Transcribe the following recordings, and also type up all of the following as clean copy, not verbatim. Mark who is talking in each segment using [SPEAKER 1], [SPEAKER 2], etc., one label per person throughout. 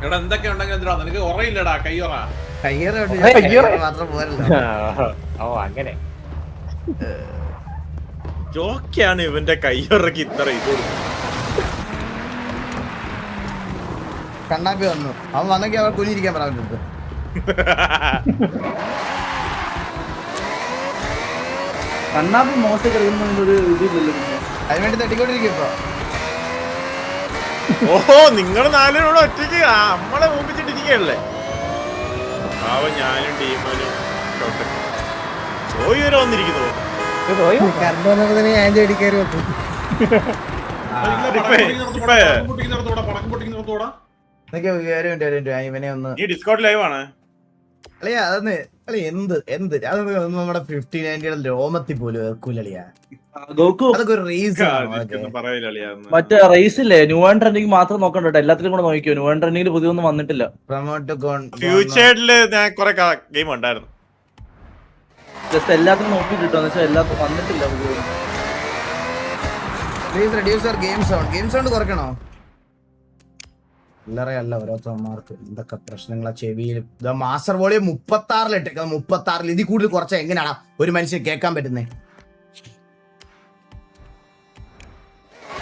[SPEAKER 1] എടാ എന്തൊക്കെ ഉണ്ടെങ്കിലും എന്തിനാ നിനക്ക് ഉറയില്ലടാ കയ്യൊറ
[SPEAKER 2] മാത്രം പോരല്ലോ.
[SPEAKER 3] ഓ അങ്ങനെ
[SPEAKER 1] ജോക്കാണ് ഇവന്റെ കയ്യൊറക്ക് ഇത്ര ഇത്
[SPEAKER 2] കണ്ണാപ്പി വന്നു, അവൻ വന്നെങ്കിൽ അവർ കുനിയിരിക്കാൻ പറഞ്ഞിട്ട്
[SPEAKER 4] കണ്ണാപ്പി മോശം കളിക്കുന്നൊരു ഇതില്ലല്ലോ.
[SPEAKER 2] അതിനുവേണ്ടി തട്ടിക്കൊണ്ടിരിക്കും ഇപ്പൊ.
[SPEAKER 1] ഓഹോ നിങ്ങള് നാലുകൂടെ ഒറ്റയ്ക്ക് നമ്മളെ മുമ്പിച്ചിട്ടിരിക്കല്ലേ. അവൻ ഞാനും ടീമനും സോയി വരെ വന്നിരിക്കുന്നു.
[SPEAKER 2] ഇവനെ ഒന്ന്
[SPEAKER 1] ഈ ഡിസ്കോഡ് ലൈവ് ആണ്.
[SPEAKER 2] അളിയാ അതൊന്ന് അളിയ എന്ത് അതൊന്നും നമ്മുടെ 50-90 രോമത്തിൽ പോലും ഏർക്കൂലളിയാ.
[SPEAKER 4] ഗോക്കു
[SPEAKER 2] അതൊക്കെ ഒരു റീസൺ.
[SPEAKER 4] മറ്റേ റേസ് ഇല്ലേ, ന്യൂ ആൻഡ് ട്രെൻഡിങ് മാത്രം നോക്കണ്ട കേട്ടോ, എല്ലാത്തിലും കൂടെ നോക്കിയോ. ന്യൂ ആൻഡ് ട്രെൻഡിങ്ങിൽ പുതിയൊന്നും വന്നിട്ടില്ല.
[SPEAKER 2] പ്രൊമോട്ട്
[SPEAKER 1] ഫ്യൂച്ചറില് ഞാൻ കുറെ ഗെയിം ഉണ്ടായിരുന്നു.
[SPEAKER 4] ജസ്റ്റ് എല്ലാത്തിനും നോക്കിട്ട് കിട്ടും, എന്ന് വെച്ചാൽ എല്ലാത്തിനും വന്നിട്ടില്ല പുതിയൊന്നും.
[SPEAKER 2] പ്ലീസ് റെഡ്യൂസ് ഗെയിം സൗണ്ട് കുറയ്ക്കണോ? അല്ല ഓരോരുത്തന്മാർക്ക് എന്തൊക്കെ പ്രശ്നങ്ങളാ ചെവിയിൽ. മാസ്റ്റർ വോളിയം 36 ഇട്ടേക്കുന്നത്. 36 ഇതിൽ കൂടുതൽ കുറച്ച എങ്ങനെയാണ് ഒരു മനുഷ്യൻ കേൾക്കാൻ പറ്റുന്നത്?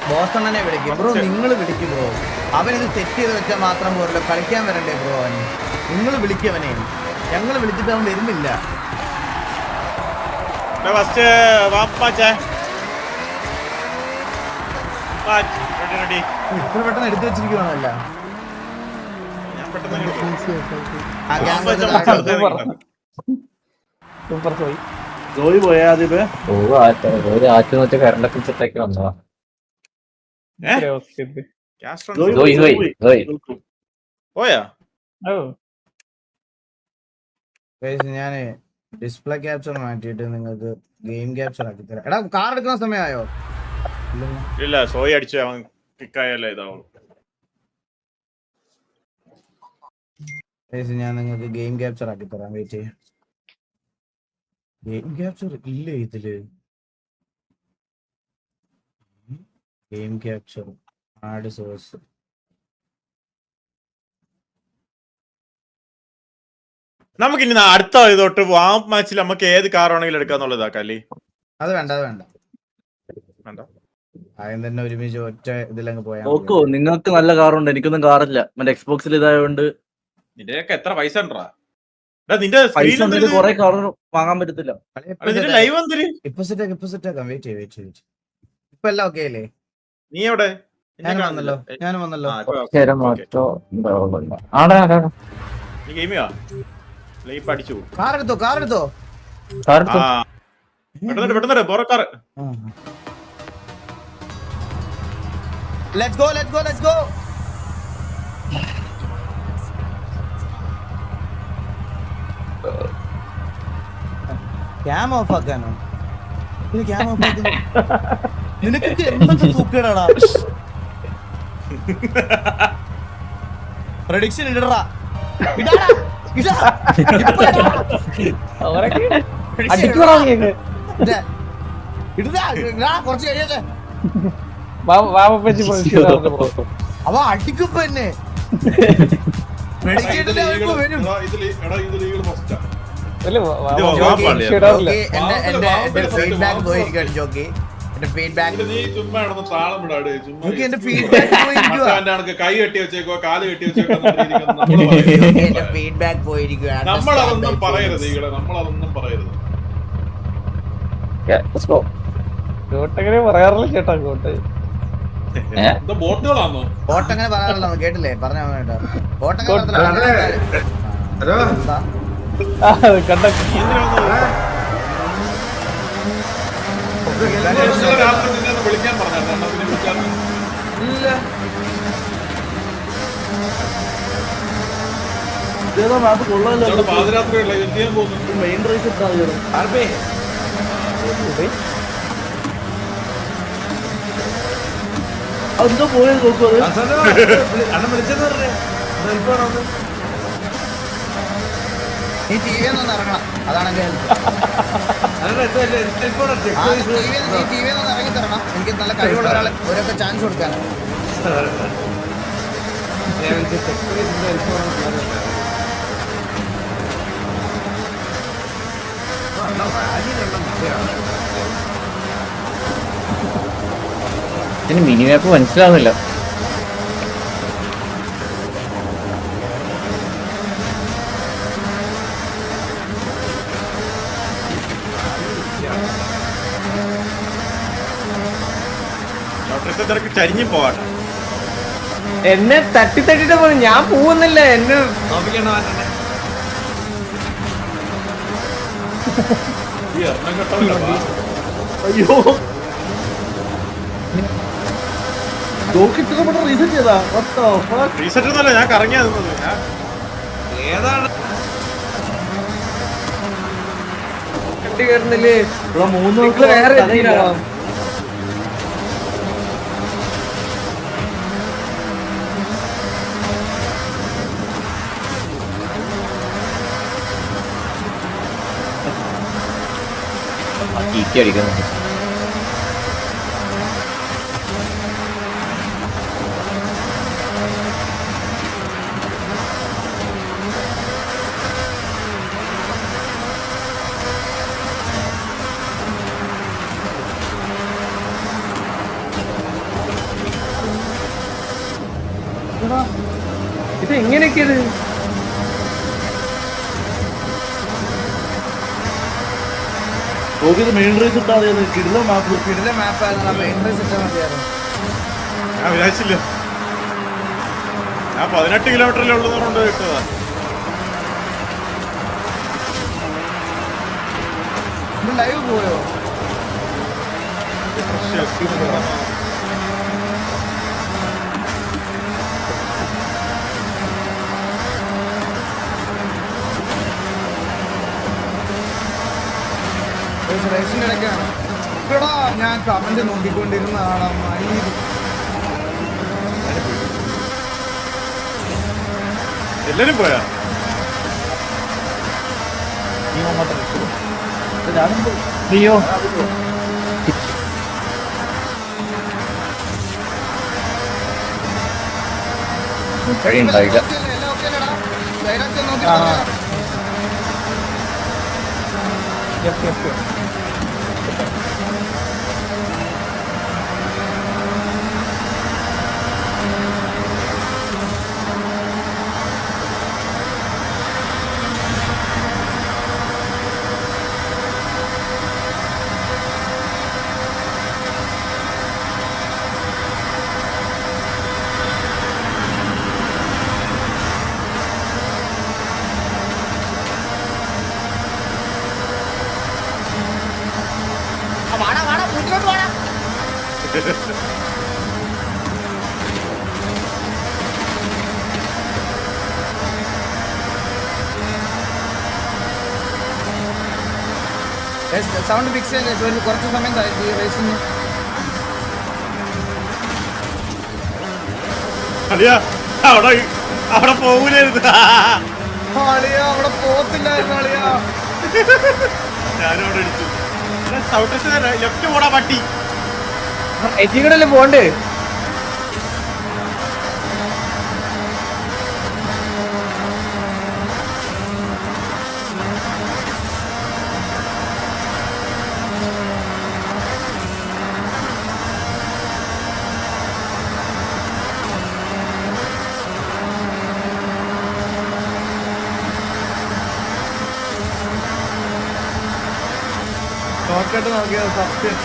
[SPEAKER 2] ബോസ്റ്റണ്ണനെ വിളിക്കും ബ്രോ, നിങ്ങൾ വിളിക്കും ബ്രോ. അവനിത് സെറ്റ് ചെയ്ത് വെച്ചാൽ മാത്രം പോരല്ലോ, കളിക്കാൻ വരണ്ടേ ബ്രോ അവന്? നിങ്ങൾ വിളിക്കവനെ, ഞങ്ങൾ വിളിച്ചിട്ട് അവൻ വരുന്നില്ല. ഇത്ര പെട്ടെന്ന് എടുത്തു വെച്ചിരിക്കുവാണല്ല.
[SPEAKER 4] ജോയി പോയാ അതിപ്പോ
[SPEAKER 3] ഒരു ആറ്റ് നോറ്റ് കറണ്ടൊക്കെ സെറ്റാക്കി വന്നതാ.
[SPEAKER 2] ഞാന് ഡിസ്പ്ലേ ക്യാപ്ചർ മാറ്റിയിട്ട് നിങ്ങൾക്ക് ഗെയിം ക്യാപ്ചർ ആക്കി തരാം. എടാ കാർ എടുക്കുന്ന സമയമായോ?
[SPEAKER 1] ഇല്ല, സോയി അടിച്ചു അവൻ കിക്കായല്ലേ ഇതാവും.
[SPEAKER 2] ഞാൻ നിങ്ങൾക്ക് ഗെയിം ക്യാപ്ചർ ആക്കി തരാം, വെയിറ്റ് ചെയ്യാം. ഗെയിം ക്യാപ്ചർ ഇല്ല ഇതില്. Game capture add source.
[SPEAKER 1] നമുക്കിനി അടുത്ത തൊട്ട് വാം മാച്ചിൽ നമുക്ക് ഏത് കാർ ആണെങ്കിലും എടുക്കാന്നുള്ളതാ കല്ലി.
[SPEAKER 2] അത് വേണ്ട ആദ്യം തന്നെ ഒരുമിച്ച് ഒറ്റ ഇതിലങ്ങ് പോയാ.
[SPEAKER 4] നോക്കോ, നിങ്ങൾക്ക് നല്ല കാറുണ്ട്, എനിക്കൊന്നും കാറില്ല. മറ്റേ എക്സ്ബോക്സിൽ ഇതായോണ്ട്
[SPEAKER 1] നിന്റെയൊക്കെ എത്ര പൈസ ഉണ്ടാ? നിന്റെ
[SPEAKER 4] പൈസ ഉണ്ടെങ്കിൽ കുറെ കാർ വാങ്ങാൻ പറ്റത്തില്ല.
[SPEAKER 1] ലൈവ് എന്തിന്
[SPEAKER 2] ഇപ്പൊ സെറ്റ് ആക്കാം. വെയിറ്റ് ഇപ്പൊ എല്ലാം ഓക്കെ അല്ലേ?
[SPEAKER 1] നീ എവിടെ?
[SPEAKER 2] ഞാനും വന്നല്ലോ.
[SPEAKER 1] നീ ഗെയിമിയാ പഠിച്ചു.
[SPEAKER 2] കാർ എടുത്തോ
[SPEAKER 1] പെട്ടെന്ന് car.
[SPEAKER 2] Let's go. Cam off ആക്കാനോ? ക്യാം ഓഫ് ആക്കുന്നു. നിനക്കൊക്കെ എന്തൊക്കെ തൂക്കേടാടാ. പ്രഡിക്ഷൻ ഇടടാ. കുറച്ച് കഴിയട്ടെ. അവ അടിക്കുമ്പോ തന്നെ ഫീഡ്ബാക്ക് പോയിരിക്കും. ജോക്കി എന്റെ ഫീഡ്ബാക്ക്
[SPEAKER 1] കൈ കെട്ടി വെച്ചേക്കോ, കാല് കെട്ടി വെച്ചേക്കോ.
[SPEAKER 2] എന്റെ ഫീഡ്ബാക്ക് പോയിരിക്കും.
[SPEAKER 1] നമ്മളതൊന്നും പറയരുത്, നമ്മളതൊന്നും പറയരുത്.
[SPEAKER 3] കോട്ടങ്ങനെ പറയാറില്ല ചേട്ടാ.
[SPEAKER 1] ബോട്ടുകളാണോ?
[SPEAKER 2] ബോട്ടങ്ങനെ പറയാറില്ല, കേട്ടില്ലേ? പറഞ്ഞ ബോട്ടങ്ങനെ
[SPEAKER 1] വിളിക്കാൻ പറഞ്ഞു. പാതിരാത്രിയല്ല എന്ത് ചെയ്യാൻ പോകുന്നു?
[SPEAKER 4] മെയിൻ റേസ് ഇട്ടാ അതെന്തോ പോയത് നോക്കൂ.
[SPEAKER 2] നീ ടി വി ഒന്ന് ഇറങ്ങണം, അതാണെങ്കിൽ ടി വി ഒന്ന് ഇറങ്ങി തരണം. എനിക്ക് നല്ല കഴിവുള്ള ഒരാളെ ഓരോക്കെ ചാൻസ് കൊടുക്കാൻ.
[SPEAKER 3] ഇതിന് മിനി മാപ്പ് മനസ്സിലാവുന്നില്ല.
[SPEAKER 1] തിരക്ക് ചരിഞ്ഞു പോവാട്ടെ.
[SPEAKER 5] എന്നെ തട്ടിത്തട്ടിട്ട് പോയി, ഞാൻ പോകുന്നില്ല. എന്നെ
[SPEAKER 4] അയ്യോ ജോക്ക് ഇത്ര പെട്ടെന്ന് റീസെറ്റ് ചെയ്താ? What the fuck?
[SPEAKER 1] റീസെറ്റ് ഒന്നുമല്ല, ഞാൻ കറങ്ങിയാ നിന്നത്.
[SPEAKER 5] കട്ടി കയറുന്നില്ലേ?
[SPEAKER 4] ഇവിടെ മൂന്ന്
[SPEAKER 5] നിങ്ങള് വേറെ
[SPEAKER 4] സ്ഥലമില്ല.
[SPEAKER 5] എത്തിയില്ല.
[SPEAKER 3] ഈറ്റി അടിക്കുന്നുണ്ട്.
[SPEAKER 5] ഇത് എങ്ങനെയൊക്കെയത്?
[SPEAKER 4] ജോക്ക് ഇത് മെയിൻ റേസ് ഇട്ടാ മതി. കിടില മാപ്പ്.
[SPEAKER 2] കിടിലെ മാപ്പായിരുന്നു. മെയിൻ റേസ് ഇട്ടാൽ മതിയായിരുന്നു.
[SPEAKER 1] ഞാൻ വിചാരിച്ചില്ല. ഞാൻ 18 കിലോമീറ്ററിലേ ഉള്ളതുകൊണ്ട് കിട്ടതാ.
[SPEAKER 2] ലൈവ് പോയോ? റേസിന്റെ ഇടയ്ക്കാണ്. എടാ ഞാൻ കമന്റ് നോക്കിക്കൊണ്ടിരുന്നതാണ്.
[SPEAKER 1] എല്ലാരും പോയാ?
[SPEAKER 4] ഞാനും
[SPEAKER 3] അയ്യോ കഴിയുണ്ടായില്ല.
[SPEAKER 2] സൗണ്ട് ഫിക്സ് ചെയ്യാൻ കുറച്ച് സമയം ഈ റേസിന്.
[SPEAKER 1] അളിയാ അവിടെ പോകൂലായിരുന്നു.
[SPEAKER 2] അളിയാ അവിടെ പോകത്തില്ലായിരുന്നു. അളിയാ
[SPEAKER 1] ഞാനും അവിടെ അടിച്ചു. ലെഫ്റ്റ് പോടാ പട്ടി.
[SPEAKER 5] എറ്റി കൂടെ അല്ലേ പോണ്ടേ?
[SPEAKER 2] നോക്കട്ടെ നോക്കിയത് സത്യം.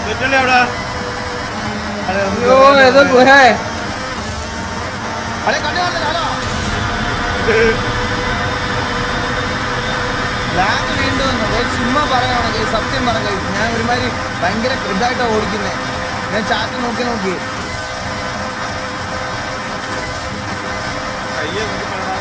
[SPEAKER 1] തെറ്റല്ലേ അവിടെ?
[SPEAKER 5] അയ്യോ ഏതോ ഗുഹ.
[SPEAKER 2] അളെ കണ്ടു ലാഗ് വീണ്ടും ചുമ്മാ പറയുകയാണെങ്കിൽ സത്യം പറഞ്ഞ ഞാൻ ഒരുമാതിരി ഭയങ്കര ഇതായിട്ടാണ് ഓടിക്കുന്നത്. ഞാൻ ചാറ്റ് നോക്കി
[SPEAKER 1] അയ്യോ നമുക്ക് പറടാ.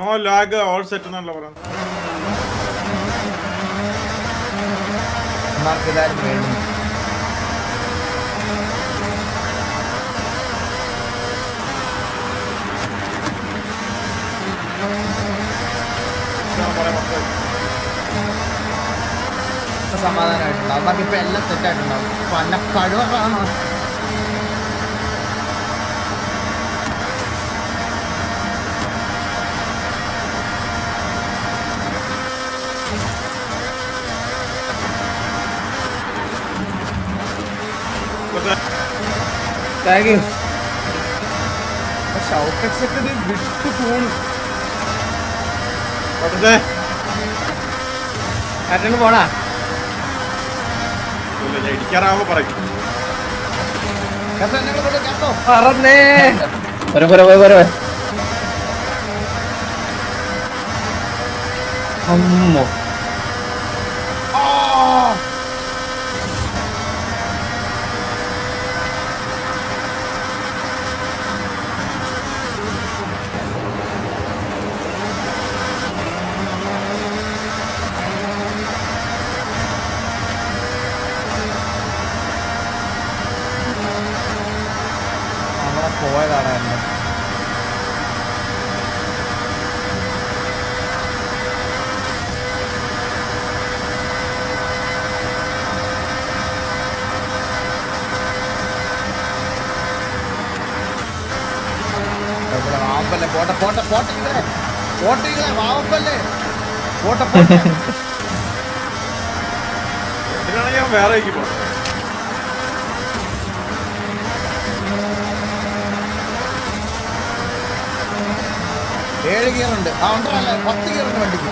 [SPEAKER 1] നോ ലാഗ് ഓൾ സെറ്റ് എന്നല്ല പറയുന്നത്.
[SPEAKER 2] മാർക്ക് ഇതായിരുന്നു വേണ്ടി. സമാധാനമായിട്ടുണ്ടാവും. അവർക്ക് ഇപ്പൊ എല്ലാം സെറ്റായിട്ടുണ്ടാവും. പന്ന കഴിവാണ്.
[SPEAKER 5] Thank you.
[SPEAKER 2] ഷൗക്കറ്റ് വിട്ടു പോണു.
[SPEAKER 1] പക്ഷേ
[SPEAKER 5] അറ്റൻഡ് പോണാ.
[SPEAKER 1] ഞാൻ ഇടിക്കാറാവുമ്പോ പറയും.
[SPEAKER 5] പറഞ്ഞേ.
[SPEAKER 3] വരെ അമ്മോ.
[SPEAKER 2] പോയതാണ് എന്നെ. വാവപ്പല്ലേ പോട്ടെ പോട്ടെ പോട്ടെ പോട്ടെ വാവപ്പല്ലേ പോട്ടെ പോട്ടെ.
[SPEAKER 1] ഇതിനാണ് ഞാൻ വേറെ പോണം.
[SPEAKER 2] 7 ഗിയറുണ്ട്. ആ ഉണ്ടല്ലേ 10 ഗിയറുണ്ട് വണ്ടിക്ക്.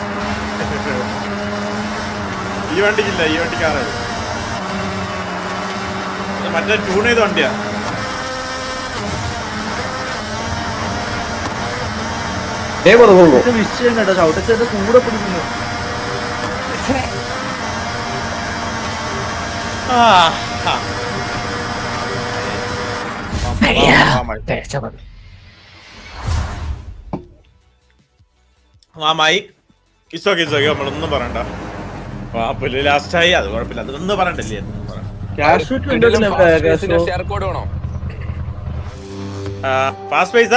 [SPEAKER 1] ഈ വണ്ടിക്കില്ല, ഈ വണ്ടിക്ക് 6. മറ്റേ ട്യൂൺ ചെയ്ത വണ്ടിയാ.
[SPEAKER 4] വിഷയം കേട്ടോ, ചവിട്ടച്ചേട്ട കൂടെ പിടിക്കുന്നു.
[SPEAKER 1] മാമായി കിസോക്കെ നമ്മളൊന്നും പറയണ്ട. പുല്ല് ലാസ്റ്റായി, അത് കുഴപ്പമില്ല, അതൊന്നും പറയണ്ടല്ലേ. ഫാസ്റ്റ് പൈസ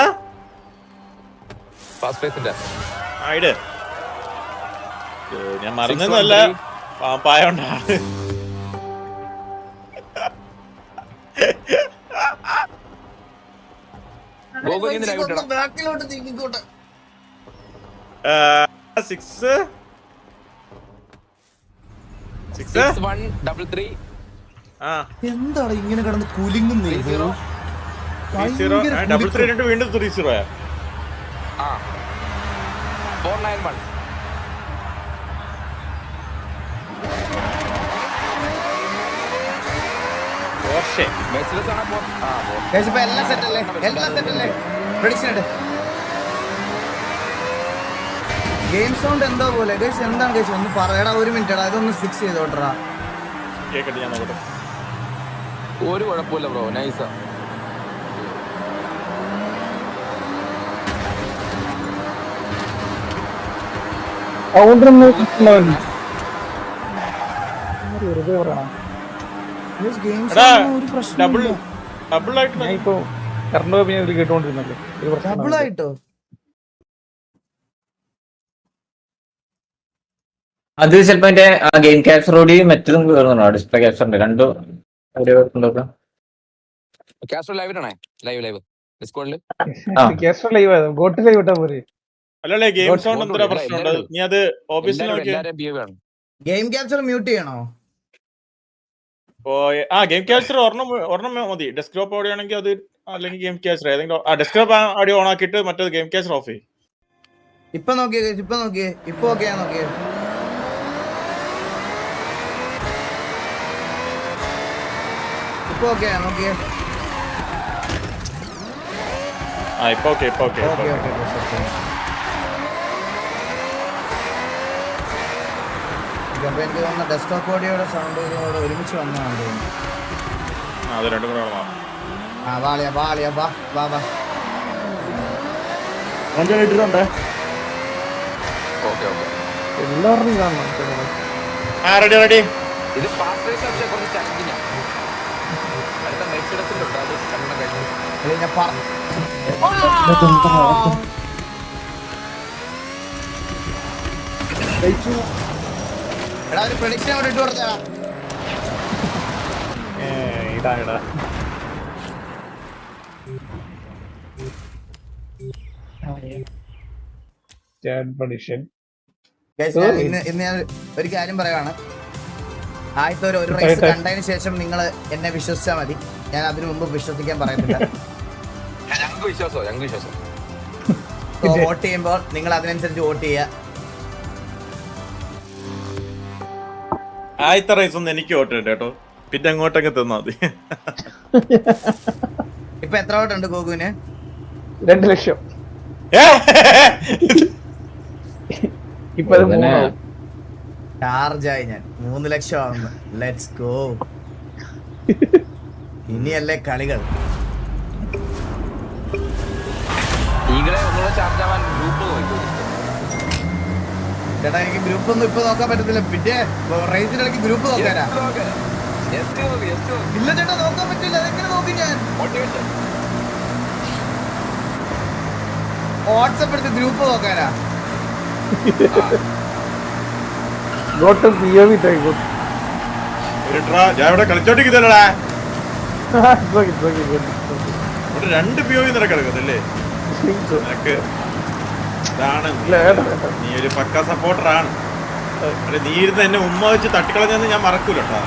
[SPEAKER 1] ഇട്. ഞാൻ മറന്നല്ല, പായോണ്ടാണ്.
[SPEAKER 2] ബാക്കിലോട്ട് നീങ്ങിക്കോട്ടെ.
[SPEAKER 1] 6
[SPEAKER 2] എന്താണ് ഇങ്ങനെ കിടന്ന് കുലുങ്ങുന്നേ?
[SPEAKER 1] 3 വീണ്ടും 3-0.
[SPEAKER 2] എല്ലാം സെറ്റല്ലേ? എല്ലാം സെറ്റല്ലേ? പ്രഡിക്ഷൻ ഗെയിം സൗണ്ട് എന്തോ പോലെ. ഗൈസ് എന്താണ് ഗൈസ്? ഒന്ന് പറയടാ. 1 മിനിറ്റ് എടാ, ഇതൊന്ന് ഫിക്സ് ചെയ്തോട്ടറാ.
[SPEAKER 6] ഒരു കുഴപ്പമില്ല ബ്രോ, നൈസാ.
[SPEAKER 2] ഡബിൾ ആയിട്ടോ?
[SPEAKER 3] അത് ചിലപ്പോ എന്റെ ഗെയിം ക്യാപ്ചറോട് മറ്റൊന്നും കയറുന്നുണ്ടോ? ഡിസ്പ്ലേ ക്യാപ്ചറിന്റെ രണ്ടും
[SPEAKER 1] അല്ലല്ലേ ഗെയിം സൗണ്ട് എന്താ പ്രശ്നമുണ്ട്? നീ അത് ഓഫീസിൽ നോക്കിയാ
[SPEAKER 2] ഗെയിം ക്യാപ്ചർ മ്യൂട്ട് ചെയ്യണോ?
[SPEAKER 1] ഗെയിം ക്യാപ്ചർ ഒരെണ്ണം മതി. ഡെസ്ക്ടോപ്പ് ഓഡിയോ ആണെങ്കിൽ അത്, അല്ലെങ്കിൽ ഗെയിം ക്യാപ്ചർ ഏതെങ്കിലും ഡെസ്ക്ടോപ്പ് ഓഡിയോ ഓൺ ആക്കിയിട്ട് മറ്റേത് ഗെയിം ക്യാപ്ചർ ഓഫ് ചെയ്യും.
[SPEAKER 2] ഇപ്പൊ നോക്കിയേ, ഇപ്പൊ നോക്കിയേ, ഇപ്പൊ ഓക്കെയാ? നോക്കിയേ, ഇപ്പൊ ഓക്കെയാ? നോക്കിയേ.
[SPEAKER 1] ഇപ്പൊ ഓക്കെ, ഇപ്പൊ ഓക്കെ.
[SPEAKER 2] എനിക്ക് തോന്നുന്ന ഡെസ്ക്ടോപ്പ് ഓഡിയോയുടെ സൗണ്ട് ഒരുമിച്ച് വന്നതാണ് തോന്നുന്നു.
[SPEAKER 1] അത് രണ്ടും കൂടെ
[SPEAKER 2] വാളിയാ വാളിയാ വാ വാ വാ.
[SPEAKER 4] ഇട്ടിട്ടുണ്ട്.
[SPEAKER 6] Okay okay.
[SPEAKER 5] എല്ലാവരും കാണണം.
[SPEAKER 1] റെഡി
[SPEAKER 6] ഇത് ഫാസ്റ്റ് റേസ് പക്ഷേ കുറച്ച് ചലഞ്ചിങ് ആണ്. അടുത്ത മെർസിഡസിലുണ്ട്, അത് കണ്ണ കഴിഞ്ഞു.
[SPEAKER 2] ഞാൻ പറ എടാ ഒരു പ്രഡിക്ഷൻ അവിടെ ഇട്ട് കൊടുത്താ
[SPEAKER 5] ഇതാ പ്രഡിക്ഷൻ.
[SPEAKER 2] ഇന്ന് ഞാൻ ഒരു കാര്യം പറയുവാണ്. ആദ്യത്തെ ഒരു റേസ് കണ്ടതിന് ശേഷം നിങ്ങൾ എന്നെ വിശ്വസിച്ചാൽ മതി. ഞാൻ അതിനു മുമ്പ് വിശ്വസിക്കാൻ പറയുന്നില്ല.
[SPEAKER 6] ഞങ്ങൾക്ക് വിശ്വാസം.
[SPEAKER 2] വോട്ട് ചെയ്യുമ്പോൾ നിങ്ങൾ അതിനനുസരിച്ച് വോട്ട് ചെയ്യുക.
[SPEAKER 1] ആദ്യത്തെ റൈസ് ഒന്ന് എനിക്ക് വോട്ട് ഇട്ട് കേട്ടോ, പിന്നെ അങ്ങോട്ടൊക്കെ തന്നാ മതി.
[SPEAKER 2] ഇപ്പൊ എത്ര വോട്ട് ഉണ്ട് ഗോകുവിന്?
[SPEAKER 5] 2 ലക്ഷം. ഇപ്പൊ
[SPEAKER 2] ചാർജായി ഞാൻ 3 ലക്ഷം ആവുന്നു. Let's go. ഇനിയല്ലേ കളികൾ.
[SPEAKER 6] ഈകളെ ഒന്നുകൂടെ ചാർജ് ആവാൻ ഗ്രൂപ്പ് നോക്കൂ.
[SPEAKER 2] ചേട്ടാ എനിക്ക് ഗ്രൂപ്പ് ഒന്നും ഇപ്പൊ നോക്കാൻ പറ്റത്തില്ല. പിന്നെ റേസിനിടയ്ക്ക് ഗ്രൂപ്പ് നോക്കാനാ? ഇല്ല ചേട്ടാ നോക്കാൻ പറ്റില്ല. അതെങ്ങനെ നോക്കി ഞാൻ? വാട്സപ്പ് എടുത്ത് ഗ്രൂപ്പ് നോക്കാനാ?
[SPEAKER 1] ഞാൻ ഇവിടെ കളിച്ചോണ്ടിരിക്കുന്നല്ലടാ. 2 POV നിനക്ക് എടുക്കത്തില്ലേ? നിനക്ക് ഇതാണ് നീ ഒരു പക്ക സപ്പോർട്ടറാണ്. നീ ഇരുന്ന് എന്നെ ഉമ്മ വെച്ച് തട്ടിക്കളഞ്ഞെന്ന് ഞാൻ മറക്കൂല കേട്ടോ.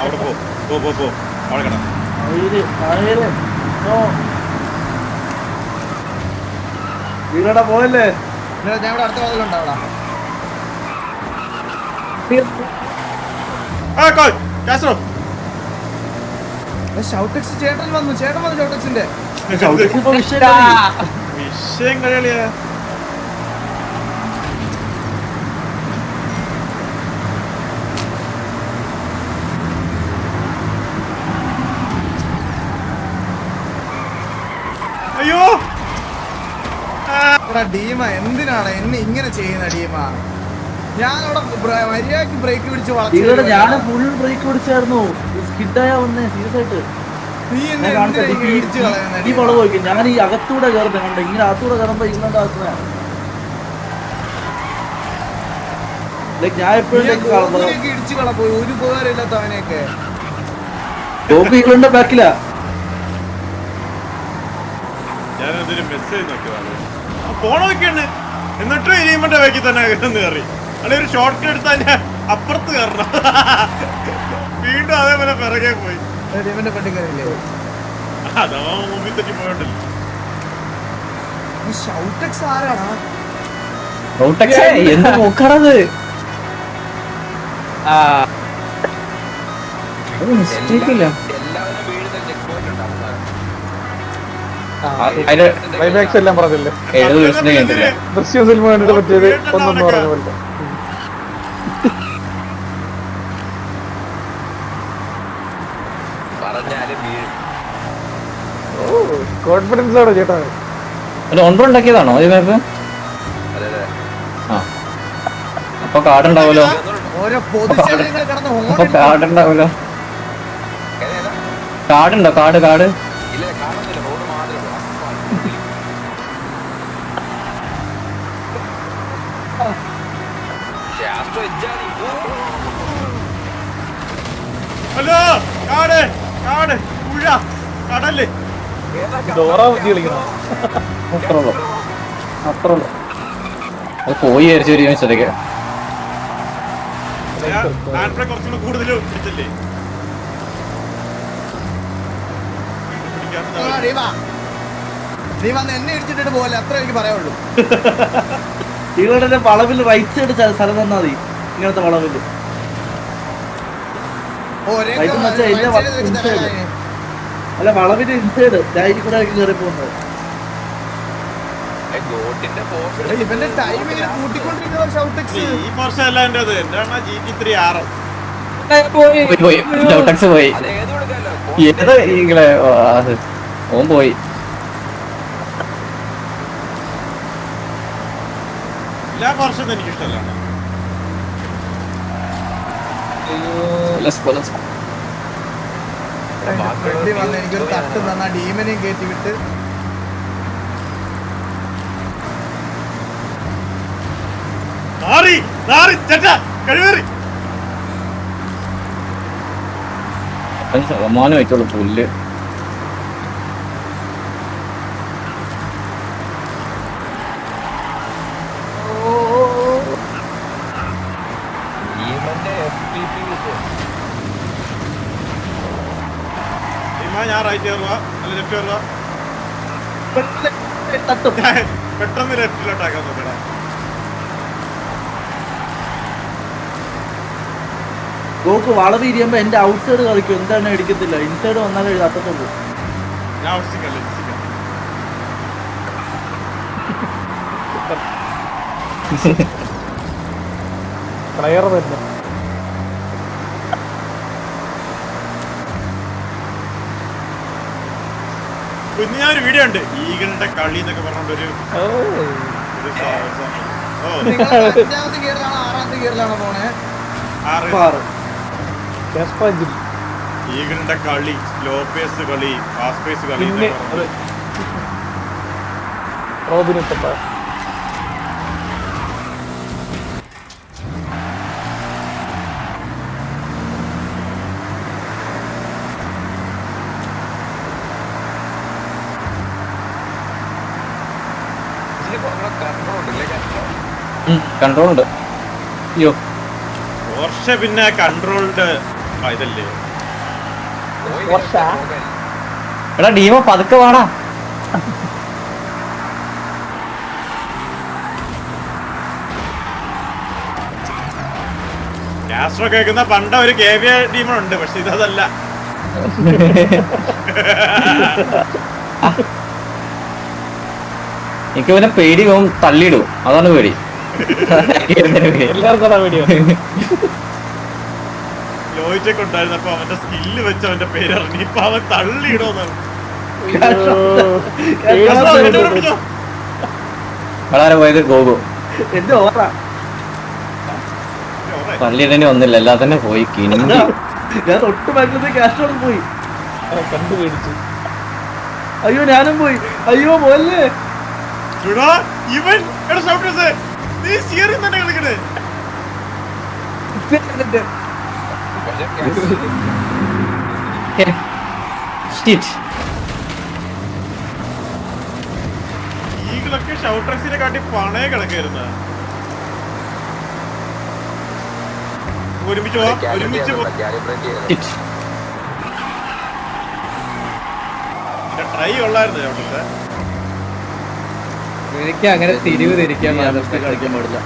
[SPEAKER 1] അവിടെ പോ അവിടെ കിട.
[SPEAKER 4] പോയല്ലേ
[SPEAKER 2] ഞാൻ ഇവിടെ അടുത്ത വാതിലുണ്ടാവടാ. ഷൗട്ടെക്സ് ചേട്ടൻ വന്നു ഷൗട്ടെക്സിന്റെ
[SPEAKER 1] വിഷയം കളിയാ. അയ്യോ
[SPEAKER 2] ഡീമ എന്തിനാണ് എന്നെ ഇങ്ങനെ ചെയ്യുന്ന ഡീമ? ഞാനവിടെ മര്യാദക്ക് ബ്രേക്ക് പിടിച്ച്
[SPEAKER 4] ഞാൻ ഫുൾ ബ്രേക്ക് പിടിച്ചായിരുന്നു. സ്കിഡായ വന്നേ സീരിയസ് ആയിട്ട്.
[SPEAKER 2] നീ എന്നെ എന്തിനാ ഇങ്ങനെ ഇടിച്ച് കളയുന്നെ?
[SPEAKER 4] ഈ വളവ് നോക്കി ഞാൻ ഈ അകത്തൂടെ കയറുന്ന കണ്ട ഇങ്ങനെ അകത്തൂടെ കയറുമ്പോ ഇങ്ങോട്ട് ഞാൻ എപ്പോഴും
[SPEAKER 2] ഇടിച്ചു കളപ്പോയി ഒരു ഉപകാരമില്ലാത്ത അവനെയൊക്കെ.
[SPEAKER 4] ഇവളുടെ ബാക്കിലാ.
[SPEAKER 1] ഞാനതൊരു മെസ്സേജ് നോക്കിയതാണ്. പോണൊക്കെയാണ് എന്നിട്ട് ഇനിമന്റെ ബാക്കി തന്നെ കയറി. അല്ലെ ഒരു ഷോർട്ട് കട്ട് എടുത്താൽ ഞാൻ അപ്പുറത്ത് കയറണം. വീണ്ടും അതേപോലെ പിറകെ പോയി. അതാ മുമ്പിൽ തെറ്റി പോയോണ്ടല്ലോ.
[SPEAKER 2] ഷൗട്ടെക്സ് ആരാടാ?
[SPEAKER 3] എന്ത് നോക്കണത്? മിസ്റ്റേക്കില്ല.
[SPEAKER 6] എല്ലാവരും വീഴുന്ന ചെക്ക് പോയിന്റ് ഉണ്ട് അവസാനം.
[SPEAKER 5] ക്ലൈമാക്സ് എല്ലാം പറഞ്ഞില്ലേ?
[SPEAKER 3] 70 ദിവസത്തിന് കഴിഞ്ഞിട്ടില്ല.
[SPEAKER 5] ദൃശ്യം സിനിമ കണ്ടിട്ട് പറ്റിയത് ഒന്നെന്ന് പറഞ്ഞ പോലെ.
[SPEAKER 6] പറഞ്ഞാലും വീഴും.
[SPEAKER 5] കോൺഫിഡൻസ് ആണോ ചേട്ടാ?
[SPEAKER 3] ഓൺറോ ഉണ്ടാക്കിയതാണോ ഈ മാപ്പ്?
[SPEAKER 6] അതെ
[SPEAKER 3] ആ അപ്പൊ കാർഡ് ഉണ്ടാവല്ലോ.
[SPEAKER 2] ഓരോ പൊതുജനങ്ങൾ കിടന്ന്
[SPEAKER 3] അപ്പൊ കാർഡ് ഉണ്ടാവല്ലോ. കാർഡുണ്ടോ? കാർഡ്
[SPEAKER 6] ഇല്ല കാണുന്നില്ല. റോഡ് മാത്രമേ
[SPEAKER 1] ഹലോ കാട് കാട് പുഴ കടല്.
[SPEAKER 5] ഡോറ ബുദ്ധി കളിക്കണം.
[SPEAKER 3] അത്രേ ഉള്ളൂ. അത് പോയി വിചാരിച്ചു ഒരു ശ്രദ്ധിക്ക.
[SPEAKER 1] കുറച്ചുകൂടെ കൂടുതൽ പിടിച്ചല്ലേ?
[SPEAKER 2] നീ വന്ന് എന്നെ ഇടിച്ചിട്ട് പോലെ അത്ര എനിക്ക് പറയാനുള്ളൂ.
[SPEAKER 4] ഇവരുടെ വളവിൽ റൈറ്റ് സൈഡ് സ്ഥലം തന്നാ മതി. ഇങ്ങനത്തെ വളവില് അല്ല വളവിന്റെ ഇൻസൈഡ് ഡയറി കൂടെ കയറി പോകുന്നത്.
[SPEAKER 2] ഇവന്റെ ടൈം ഇങ്ങനെ കൂട്ടിക്കൊണ്ടിരിക്കുന്ന ഷൗട്ടെക്സ്.
[SPEAKER 1] ഈ വർഷം അല്ല എന്റെ അത് എന്താണ് GT3 RS
[SPEAKER 3] പോയി ഏത് ഈകളെ ഓൻ പോയി.
[SPEAKER 1] എല്ലാ വർഷവും എനിക്ക് ഇഷ്ടമല്ല.
[SPEAKER 2] ഫ്രണ്ടിൽ വന്ന് എനിക്കൊരു തട്ട് തന്ന ഡീമനെയും കയറ്റി വിട്ട്
[SPEAKER 3] മോനെ വെച്ചോളൂ പുല്ല്.
[SPEAKER 1] ഞാൻ റൈറ്റ് കയറുക അല്ല ലെഫ്റ്റ് കയറുക. പെട്ടെന്ന് ലെഫ്റ്റിലോട്ടാക്കാൻ നോക്കടാ.
[SPEAKER 4] ഗോക്ക് വളവ് ഇരിയുമ്പോ എന്റെ ഔട്ട് സൈഡ് കളിക്കും, എന്താണ് അടിക്കത്തില്ല, ഇൻസൈഡ് വന്നാലേ തട്ടത്തുള്ളൂ.
[SPEAKER 1] ഞാൻ ഔട്ട്സിക്കല്ല ഇൻസിക്കാം.
[SPEAKER 5] പ്ലെയർ തന്നെ.
[SPEAKER 1] പിന്നെ ഞാൻ ഒരു വീഡിയോ ഉണ്ട് ഈഗിളിന്റെ കളി എന്നൊക്കെ പറഞ്ഞോണ്ടൊരു
[SPEAKER 2] നിങ്ങൾ 5ാമത്തെ ഗിയറിലാണോ 6ാമത്തെ ഗിയറിലാണോ പോണേ?
[SPEAKER 1] 6
[SPEAKER 5] Gaspa-G.
[SPEAKER 1] ഈഗിളിന്റെ കളി, സ്ലോ പേസ് കളി, ഫാസ്റ്റ് പേസ് കളി
[SPEAKER 5] പിന്നെ റോബിനിട്ടപ്പ
[SPEAKER 3] കൺട്രോൾ ഉണ്ട്. അയ്യോ
[SPEAKER 1] പോർഷെ പിന്നെ കൺട്രോൾഡ് ഇതല്ലേ.
[SPEAKER 3] എടാ ഡീമോ പതുക്കെ വാടാ.
[SPEAKER 1] കാസ്ട്രോ കേൾക്കുന്ന പണ്ട ഒരു KVA ടീമുണ്ട്, പക്ഷെ ഇതല്ല.
[SPEAKER 3] എനിക്ക് പിന്നെ പേടി പോകും, തള്ളിയിടും, അതാണ് പേടി.
[SPEAKER 5] എല്ലാവർക്കും അതാ വീഡിയോ.
[SPEAKER 1] ലോയിച്ചൊക്കെ ഉണ്ടായിരുന്നപ്പോ അവന്റെ സ്കില്ല് വെച്ച് അവന്റെ പേര് അറിഞ്ഞു. ഇപ്പൊ അവൻ തള്ളിയിടോന്നാണ്.
[SPEAKER 3] വളരെ പോയത് ഗോഗോ
[SPEAKER 4] എന്റെ ഓറ
[SPEAKER 3] തള്ളിയിടേണ്ടി വന്നില്ല, എല്ലാം തന്നെ പോയി കിണി.
[SPEAKER 4] ഞാൻ തൊട്ട് ബാക്കിലത്തെ ക്യാഷോട് പോയി.
[SPEAKER 5] കണ്ടു പേടിച്ചു.
[SPEAKER 4] അയ്യോ ഞാനും പോയി. അയ്യോ പോലെ
[SPEAKER 1] ഇവൻ നീ സിയറിൽ തന്നെ കളിക്കണേ. ഈഗിളൊക്കെ ഷൗട്ടേഴ്സിനെ കാട്ടി പണയെ കിടക്കായിരുന്ന. ഒരുമിച്ച് ട്രൈ കൊള്ളായിരുന്നു ഷൗട്ടേഴ്സ്.
[SPEAKER 5] എനിക്ക് അങ്ങനെ തിരിവ് തിരിക്കാൻ
[SPEAKER 4] കളിക്കാൻ പാടില്ല.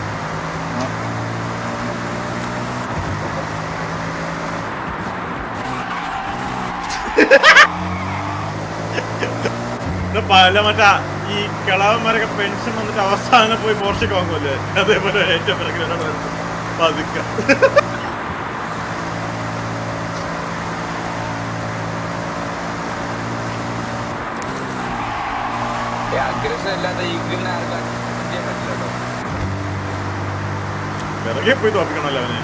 [SPEAKER 1] പല മറ്റാ ഈ കിളവന്മാരൊക്കെ പെൻഷൻ വന്നിട്ട് അവസാനം പോയി പോർഷൊക്കെ വാങ്ങുമല്ലേ, അതേപോലെ ഏറ്റവും പതുക്കെ പിറകെ പോയി തോപ്പിക്കണല്ലോ അവനെ.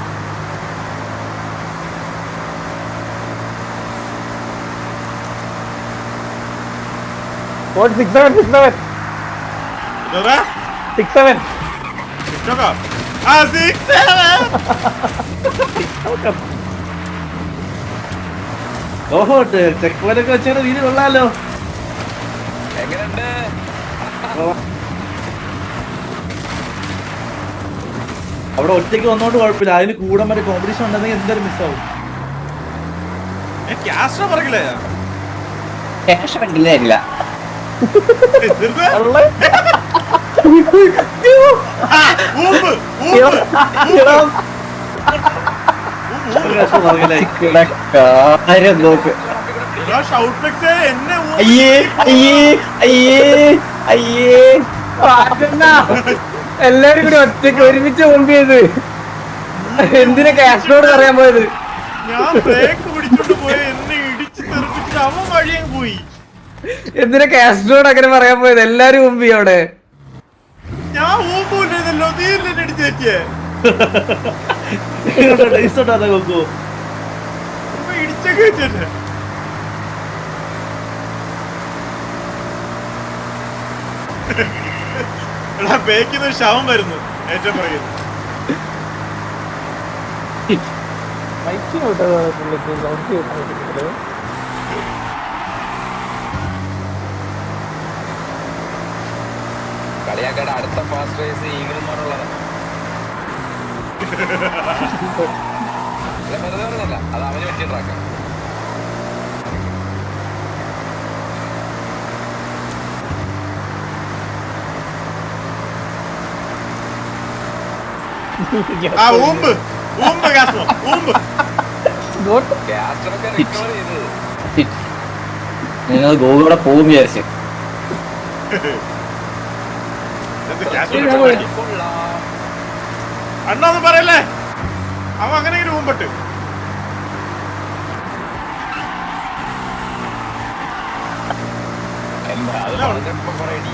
[SPEAKER 5] What 6-7
[SPEAKER 1] ഇതെടാ
[SPEAKER 5] 6-7
[SPEAKER 1] ടിക്ടോക്കാ? ആ 6-7.
[SPEAKER 4] ഓഹോ ചെക്ക് വരൊക്കെ വെച്ചാൽ രീതി കൊള്ളാലോ.
[SPEAKER 6] എങ്ങനെയുണ്ട്?
[SPEAKER 4] അവിടെ ഒറ്റയ്ക്ക് വന്നോണ്ട് കുഴപ്പമില്ല, അതിന് കൂടെ മറ്റേ കോമ്പറ്റീഷൻ ഉണ്ടെങ്കിൽ എന്തായാലും മിസ്സാവും.
[SPEAKER 1] ക്യാഷ് പറകില്ലേ
[SPEAKER 3] ക്യാഷ് പറ്റില്ല.
[SPEAKER 5] എല്ലാരും കൂടി ഒറ്റയ്ക്ക് ഒരുമിച്ച് മുമ്പ് ചെയ്ത് എന്തിനാ കാസ്ട്രോട് പറയാൻ പോയത്?
[SPEAKER 1] ഞാൻ ബ്രേക്ക് പിടിച്ചോണ്ട് പോയ എന്നെ ഇടിച്ച് തെറിപ്പിച്ചിട്ട് അവൻ വഴിയെ പോയി.
[SPEAKER 5] എന്തിനാ കാസ്ട്രോട് അങ്ങനെ പറയാൻ പോയത്? എല്ലാരും മുമ്പ് അവിടെ
[SPEAKER 1] ഞാൻ ഊമ്പൂല്ലോ നീയല്ലേ എന്നെ ഇടിച്ച് തെറ്റിയേ?
[SPEAKER 4] റേസ് ഉണ്ടാ കൊക്കു
[SPEAKER 1] ഇപ്പൊ ഇടിച്ചൊക്കെ വെച്ചെന്നെ. എടാ ബേക്കിന്ന് ഒരു ശവം വരുന്നു ഏറ്റവും പറയുന്നു.
[SPEAKER 5] മൈക്കിനോട്ട് സൗണ്ട് കേട്ടോ.
[SPEAKER 6] കളിയാക്കയുടെ അടുത്ത ഫാസ്റ്റ് റേസ് ഈഗിൾമാരുള്ളതാണ്. വെറുതെ പറഞ്ഞല്ല, അത് അവന് പറ്റിയ ട്രാക്കാണ്.
[SPEAKER 1] ആ ഊമ്പ് കാസ്മോ ഊമ്പ്.
[SPEAKER 6] ഗ്യാസ്റ്ററൊക്കെ റിക്കവർ ചെയ്തത്.
[SPEAKER 3] നിങ്ങൾ ഗോകുടെ പോകും വിചാരിച്ചു.
[SPEAKER 1] അണ്ണാന്ന് പറയല്ലേ, അവൻ അങ്ങനെ ഊമ്പട്ട്.
[SPEAKER 6] എന്താ അത് പറഞ്ഞപ്പോ കുറെ അടി.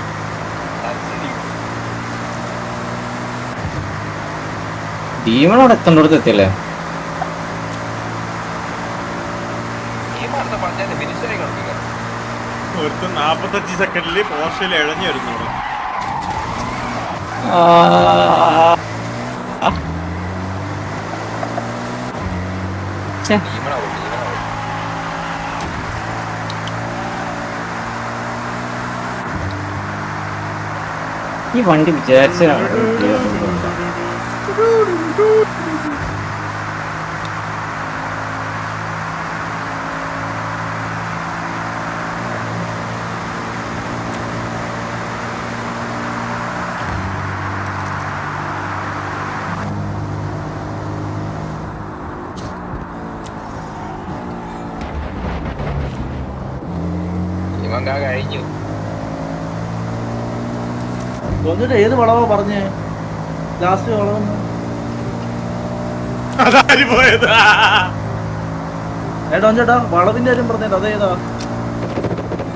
[SPEAKER 3] ടീമിനോട് എത്തേണ്ടടുത്ത് എത്തിയല്ലേ?
[SPEAKER 6] ഈ പറഞ്ഞ പഞ്ചായത്ത് ഫിനിഷായി കളിപ്പിക്കാം.
[SPEAKER 1] ഒരു 45 സെക്കൻഡില് പോർഷയിൽ ഇഴഞ്ഞു വരുന്നു.
[SPEAKER 6] ടീമനാവും.
[SPEAKER 3] ഈ വണ്ടി വിചാരിച്ചതാണ്.
[SPEAKER 6] ഇവങ്കാ കഴിഞ്ഞു.
[SPEAKER 4] എന്നിട്ട് ഏത് വളവാ പറഞ്ഞേ? ലാസ്റ്റ് വളവെന്ന്
[SPEAKER 1] അതാര് പോയത്?
[SPEAKER 4] ഏട്ടാ ചേട്ടാ വളവിന്റെ കാര്യം പറഞ്ഞേട്ടാ, അതേതാ?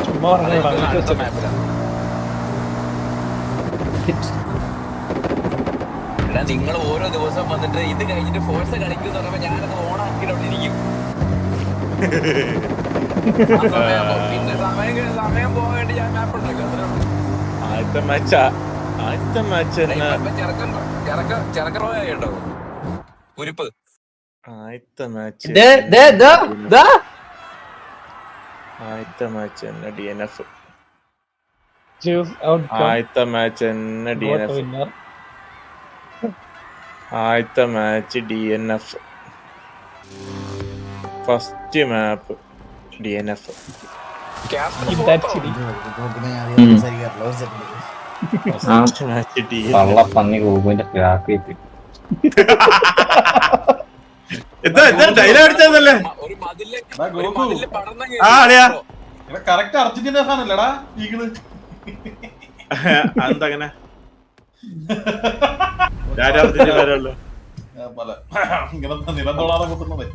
[SPEAKER 5] ചുമ്മാ പറഞ്ഞതാ.
[SPEAKER 6] അടുത്ത മാപ്പിലാണ്. എടാ നിങ്ങൾ ഓരോ ദിവസം വന്നിട്ട് ഇത് കഴിഞ്ഞിട്ട് ഫോഴ്സ് കളിക്കും പറയുമ്പോ ഞാനത് ഓണാക്കിയിട്ടിരിക്കും. പിന്നെ സമയം പോകാൻ വേണ്ടി ഞാൻ മാപ്പ് ഉണ്ടാക്കും.
[SPEAKER 1] ആദ്യത്തെ മാച്ച്
[SPEAKER 6] ചെറുക്കറോയായിട്ടോ കുരിപ്പ്.
[SPEAKER 1] ആദ്യത്തെ മാച്ച് തന്നെ DNF.
[SPEAKER 5] Choose outcome.
[SPEAKER 1] ആദ്യത്തെ മാച്ച് തന്നെ
[SPEAKER 5] Vote
[SPEAKER 1] DNF.
[SPEAKER 5] winner.
[SPEAKER 1] ആദ്യത്തെ match DNF. First map DNF.
[SPEAKER 5] ഇതാച്ചിരി.
[SPEAKER 1] First match DNF.
[SPEAKER 3] പള്ളപ്പന്നി ഗോകുവിന്റെ ക്രാക്ക്
[SPEAKER 1] എന്താ ഡയലോഗ് അടിച്ചതല്ലേ?
[SPEAKER 6] ഒരു മതില്
[SPEAKER 1] ആ അളിയാ
[SPEAKER 7] കറക്റ്റ് അർജന്റീന ഫാൻ അല്ലടാ ഈഗിള്.
[SPEAKER 1] അതെന്താ അങ്ങനെ? രാജാവത്തിന്റെ പേരല്ലോ.
[SPEAKER 7] ഇങ്ങനെ നിലന്തോളാതെ കുത്തുന്നത്.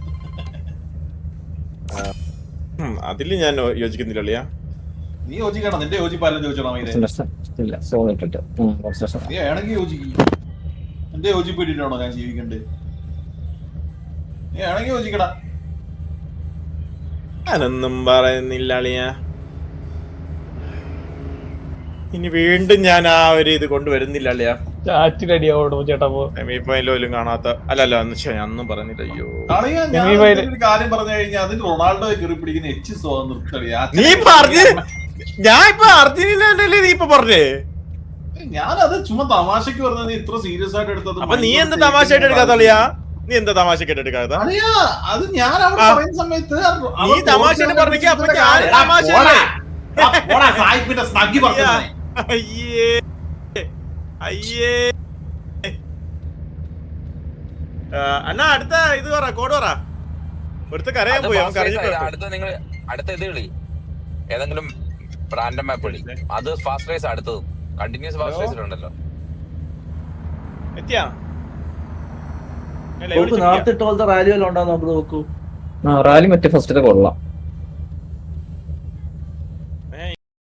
[SPEAKER 1] അതില് ഞാൻ യോജിക്കുന്നില്ല അളിയാ.
[SPEAKER 7] നീ യോജിക്കണം, നിന്റെ യോജിപ്പാലും ചോദിച്ചോടാ. നീ ആണെങ്കിൽ യോജിക്കും. എന്റെ യോജിപ്പ് ഇട്ടിട്ടാണോ ഞാൻ ജീവിക്കണ്ടേ? നീ ആണെങ്കിൽ യോജിക്കടാ.
[SPEAKER 1] ഞാനൊന്നും പറയുന്നില്ല അളിയാ. ഇനി വീണ്ടും ഞാൻ ആ ഒരു ഇത് കൊണ്ടുവരുന്നില്ല അളിയാ.
[SPEAKER 5] ചാറ്റിലടിയാവോടും ചേട്ടാ പോ.
[SPEAKER 1] സെമി ഫൈനലും കാണാത്ത അല്ലല്ലോ അന്നും പറഞ്ഞില്ല. അയ്യോ
[SPEAKER 7] കളിയാ, ഞാൻ ഒരു കാര്യം പറഞ്ഞു കഴിഞ്ഞാൽ അതിന് റൊണാൾഡോ കയറി പിടിക്കുന്ന നിർത്തളിയാ.
[SPEAKER 1] നീ പറഞ്ഞ് ഞാൻ ഇപ്പൊ അർജന്റീനല്ലേ നീ ഇപ്പൊ പറഞ്ഞേ?
[SPEAKER 7] ഞാനത് ചുമ്മാ തമാശക്ക് പറഞ്ഞ, നീ ഇത്ര സീരിയസ് ആയിട്ട് എടുത്തത്.
[SPEAKER 1] അപ്പൊ നീ എന്താ തമാശയായിട്ട് എടുക്കാത്ത അളിയാ? നീ എന്താ തമാശക്കായിട്ട് എടുക്കാത്ത?
[SPEAKER 7] അളിയാ അത് ഞാൻ അവിടെ പറയുന്ന സമയത്ത്
[SPEAKER 1] നീ തമാശ പറഞ്ഞെങ്കിൽ അപ്പൊ ഞാൻ തമാശയല്ലേ?
[SPEAKER 7] സായിപ്പിന്റെ സ്നഗ്ഗി പറഞ്ഞു.
[SPEAKER 1] അയ്യേ അയ്യേ. അണ്ണാ അടുത്ത ഇത് പറ, കോഡ് പറ. ഒരുത്ത കരയാൻ പോയി, അവൻ കരഞ്ഞിട്ടുണ്ട്.
[SPEAKER 6] അടുത്ത ഇത് കളി ഏതെങ്കിലും റാൻഡം മാപ്പ് കളി. അത് ഫാസ്റ്റ് റേസ് അടുത്തതും കണ്ടിന്യൂസ് ഫാസ്റ്റ് റേസിലുണ്ടല്ലോ.
[SPEAKER 1] എത്തിയാ
[SPEAKER 4] നേരത്തെ ഇട്ട് പോലത്തെ റാലി വല്ലതും ഉണ്ടാകും. നമുക്ക് നോക്കൂ.
[SPEAKER 3] റാലി മറ്റേ ഫസ്റ്റത്തെ കൊള്ളാം.